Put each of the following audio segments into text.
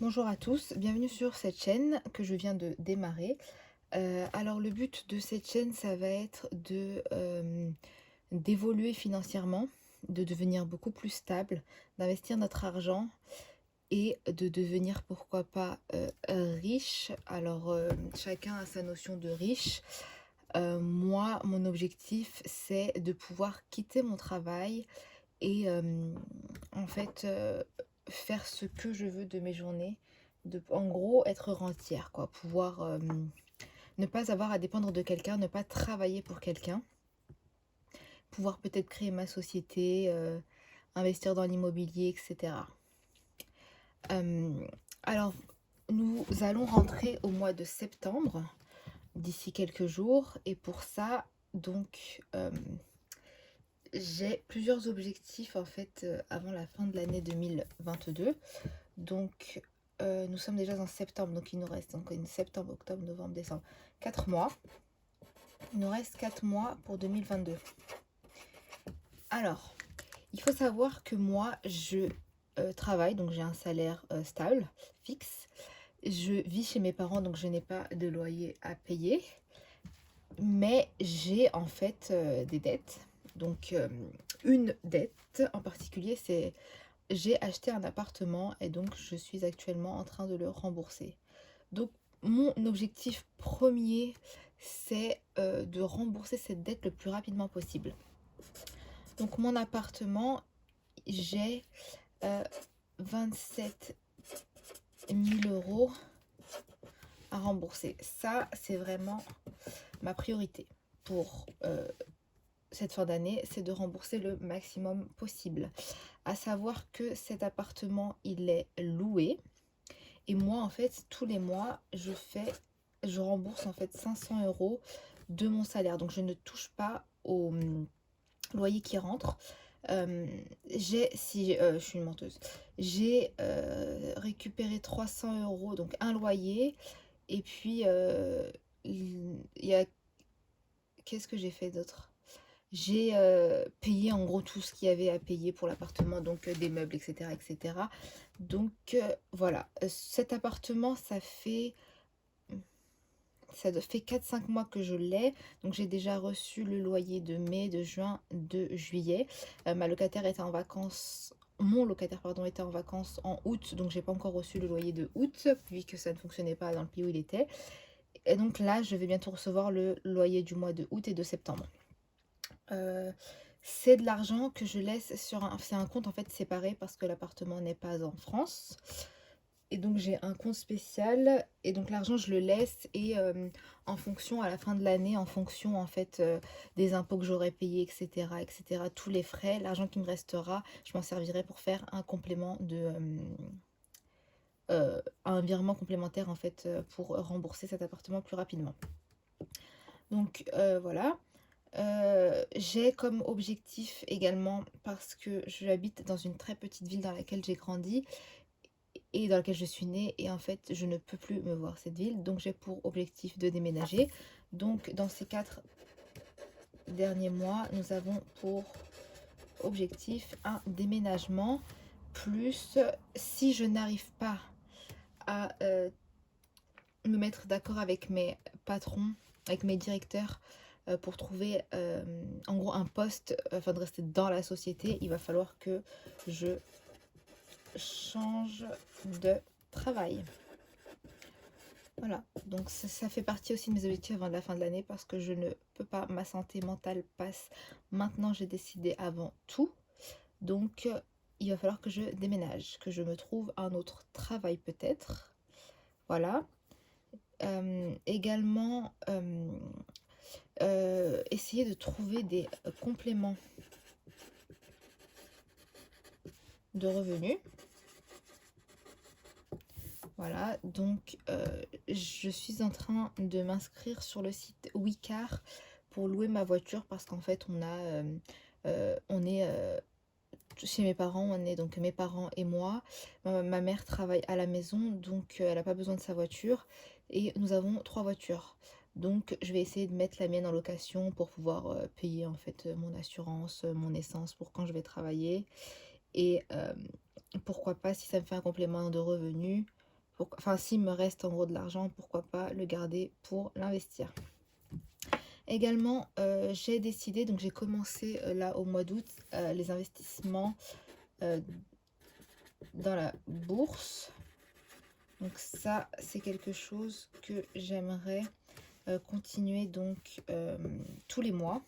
Bonjour à tous, bienvenue sur cette chaîne que je viens de démarrer. Alors le but de cette chaîne, ça va être d'évoluer financièrement, de devenir beaucoup plus stable, d'investir notre argent et de devenir pourquoi pas riche. Alors chacun a sa notion de riche. Moi, mon objectif, c'est de pouvoir quitter mon travail et en fait, faire ce que je veux de mes journées, en gros être rentière quoi, pouvoir, ne pas avoir à dépendre de quelqu'un, ne pas travailler pour quelqu'un, pouvoir peut-être créer ma société, investir dans l'immobilier et cetera. Hem, alors nous allons rentrer au mois de septembre, d'ici quelques jours et pour ça donc, j'ai plusieurs objectifs en fait, avant la fin de l'année 2022. Donc, nous sommes déjà en septembre, donc il nous reste donc une septembre, octobre, novembre, décembre, 4 mois. Il nous reste 4 mois pour 2022. Alors, il faut savoir que moi, je travaille, donc j'ai un salaire stable, fixe. Je vis chez mes parents, donc je n'ai pas de loyer à payer. Mais j'ai en fait des dettes. Donc, une dette en particulier, c'est j'ai acheté un appartement et donc je suis actuellement en train de le rembourser. Donc mon objectif premier, c'est, de rembourser cette dette le plus rapidement possible. Donc mon appartement, j'ai, heu, 27 000 € à rembourser. Ça, c'est vraiment ma priorité pour, cette fin d'année, c'est de rembourser le maximum possible. À savoir que cet appartement, il est loué. Et moi, en fait, tous les mois, je rembourse en fait 500 € de mon salaire. Donc, je ne touche pas au loyer qui rentre. Je suis une menteuse, j'ai récupéré 300 €, donc un loyer. Et puis, il y a, qu'est-ce que j'ai fait d'autre? J'ai payé en gros tout ce qu'il y avait à payer pour l'appartement, donc des meubles, etc. etc. Donc voilà. Cet appartement, ça fait 4 5 mois que je l'ai. Donc j'ai déjà reçu le loyer de mai, de juin, de juillet. Ma locataire était en vacances. Mon locataire, pardon, était en vacances en août, donc j'ai pas encore reçu le loyer de août, vu que ça ne fonctionnait pas dans le pays où il était. Et donc là, je vais bientôt recevoir le loyer du mois de août et de septembre. Heu, c'est de l'argent que je laisse sur un compte en fait séparé parce que l'appartement n'est pas en France. Et donc j'ai un compte spécial et donc l'argent je le laisse et en fonction à la fin de l'année, en fonction en fait, des impôts que j'aurais payés et cetera, tous les frais, l'argent qui me restera, je m'en servirai pour faire un complément un virement complémentaire en fait, pour rembourser cet appartement plus rapidement. Donc voilà. J'ai comme objectif également, parce que j'habite dans une très petite ville dans laquelle j'ai grandi et dans laquelle je suis née et en fait je ne peux plus me voir cette ville, donc j'ai pour objectif de déménager. Donc dans ces 4 derniers mois, nous avons pour objectif un déménagement, plus si je n'arrive pas à me mettre d'accord avec mes patrons, avec mes directeurs, pour trouver, en gros un poste, afin de rester dans la société, il va falloir que je change de travail. Voilà, donc ça fait partie aussi de mes objectifs avant la fin de l'année parce que je ne peux pas, ma santé mentale passe maintenant, j'ai décidé avant tout. Donc il va falloir que je déménage, que je me trouve un autre travail peut-être. Voilà. Également, essayer de trouver des compléments de revenus. Voilà, donc je suis en train de m'inscrire sur le site Wecar pour louer ma voiture parce qu'en fait on est chez mes parents, on est donc mes parents et moi. Ma mère travaille à la maison, donc elle n'a pas besoin de sa voiture et nous avons 3 voitures. Donc je vais essayer de mettre la mienne en location pour pouvoir payer en fait mon assurance, mon essence pour quand je vais travailler et pourquoi pas si ça me fait un complément de revenus, enfin s'il me reste en gros de l'argent, pourquoi pas le garder pour l'investir. Également, j'ai décidé, donc j'ai commencé là au mois d'août, les investissements dans la bourse. Donc ça, c'est quelque chose que j'aimerais continuer donc tous les mois.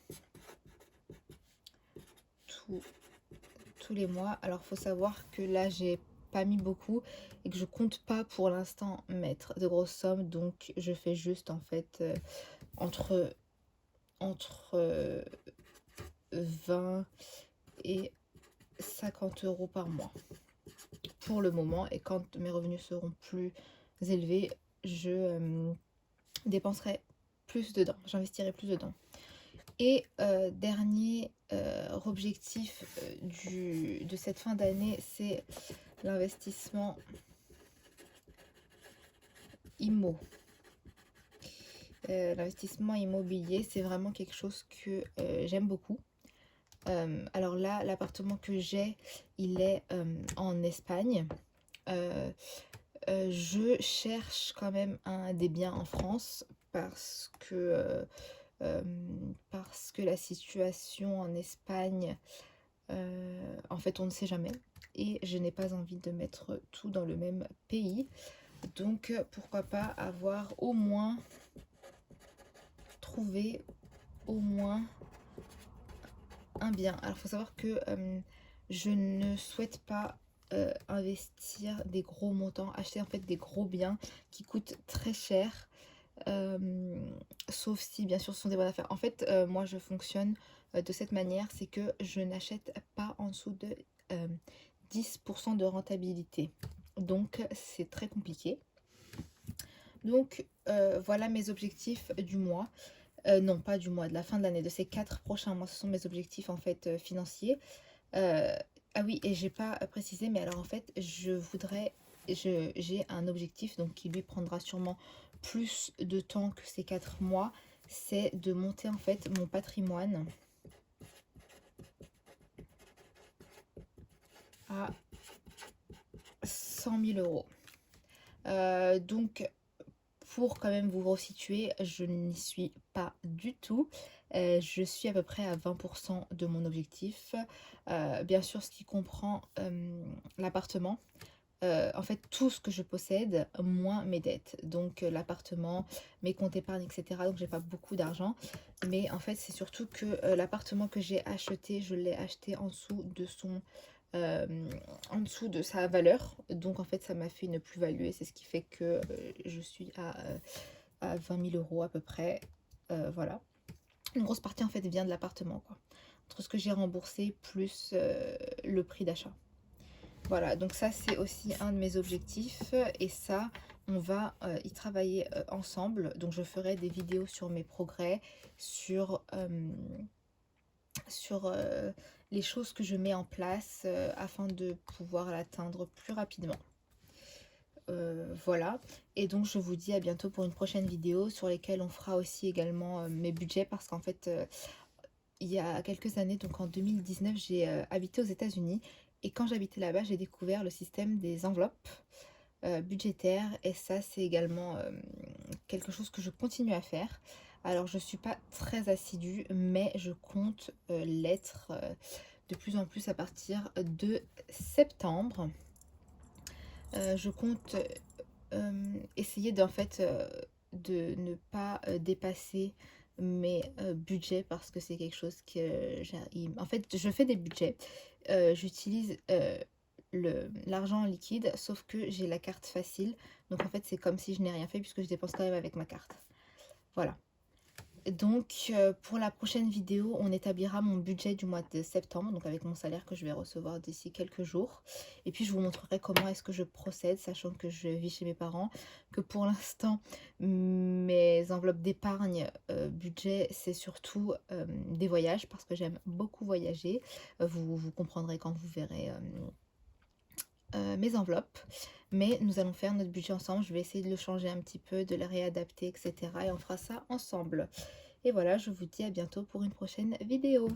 Tous les mois. Alors, faut savoir que là, j'ai pas mis beaucoup et que je compte pas pour l'instant mettre de grosses sommes. Donc, je fais juste en fait entre 20 et 50 euros par mois pour le moment. Et quand mes revenus seront plus élevés, je dépenserai plus dedans, j'investirai plus dedans. Et dernier objectif de cette fin d'année, c'est l'investissement l'investissement immobilier, c'est vraiment quelque chose que j'aime beaucoup. Alors là, l'appartement que j'ai, il est en Espagne. Je cherche quand même des biens en France parce que la situation en Espagne, en fait, on ne sait jamais. Et je n'ai pas envie de mettre tout dans le même pays. Donc, pourquoi pas avoir au moins trouvé au moins un bien. Alors, il faut savoir que je ne souhaite pas investir des gros montants, acheter en fait des gros biens qui coûtent très cher. Sauf si bien sûr ce sont des bonnes affaires. En fait, moi je fonctionne de cette manière, c'est que je n'achète pas en dessous de 10% de rentabilité. Donc c'est très compliqué. Donc voilà mes objectifs du mois. Non, pas du mois, de la fin de l'année, de ces 4 prochains mois. Ce sont mes objectifs en fait financiers. Ah oui, et j'ai pas précisé, mais alors en fait, j'ai un objectif donc qui lui prendra sûrement plus de temps que ces 4 mois, c'est de monter en fait mon patrimoine à 100 000 euros. Donc, pour quand même vous resituer, je n'y suis pas du tout. Je suis à peu près à 20% de mon objectif. Bien sûr, ce qui comprend l'appartement. En fait, tout ce que je possède, moins mes dettes. Donc, l'appartement, mes comptes épargne, etc. Donc, j'ai pas beaucoup d'argent. Mais en fait, c'est surtout que l'appartement que j'ai acheté, je l'ai acheté euh, en dessous de sa valeur. Donc, en fait, ça m'a fait une plus-value et c'est ce qui fait que je suis à 20 000 euros à peu près. Voilà. Une grosse partie, en fait, vient de l'appartement, quoi. Entre ce que j'ai remboursé plus le prix d'achat. Voilà, donc ça c'est aussi un de mes objectifs et ça on va y travailler ensemble. Donc je ferai des vidéos sur mes progrès, sur les choses que je mets en place afin de pouvoir l'atteindre plus rapidement. Voilà, et donc je vous dis à bientôt pour une prochaine vidéo sur lesquelles on fera aussi également mes budgets parce qu'en fait il y a quelques années, donc en 2019, j'ai habité aux États-Unis. Et quand j'habitais là-bas, j'ai découvert le système des enveloppes budgétaires. Et ça, c'est également quelque chose que je continue à faire. Alors, je ne suis pas très assidue, mais je compte l'être de plus en plus à partir de septembre. Je compte essayer d'en fait de ne pas dépasser mes budgets parce que c'est quelque chose que en fait je fais des budgets, j'utilise l'argent en liquide sauf que j'ai la carte facile, donc en fait c'est comme si je n'ai rien fait puisque je dépense quand même avec ma carte. Voilà. Donc pour la prochaine vidéo, on établira mon budget du mois de septembre, donc avec mon salaire que je vais recevoir d'ici quelques jours. Et puis je vous montrerai comment est-ce que je procède, sachant que je vis chez mes parents, que pour l'instant mes enveloppes d'épargne budget, c'est surtout des voyages, parce que j'aime beaucoup voyager. Vous comprendrez quand vous verrez mes enveloppes. Mais nous allons faire notre budget ensemble. Je vais essayer de le changer un petit peu, de le réadapter, etc. Et on fera ça ensemble. Et voilà, je vous dis à bientôt pour une prochaine vidéo.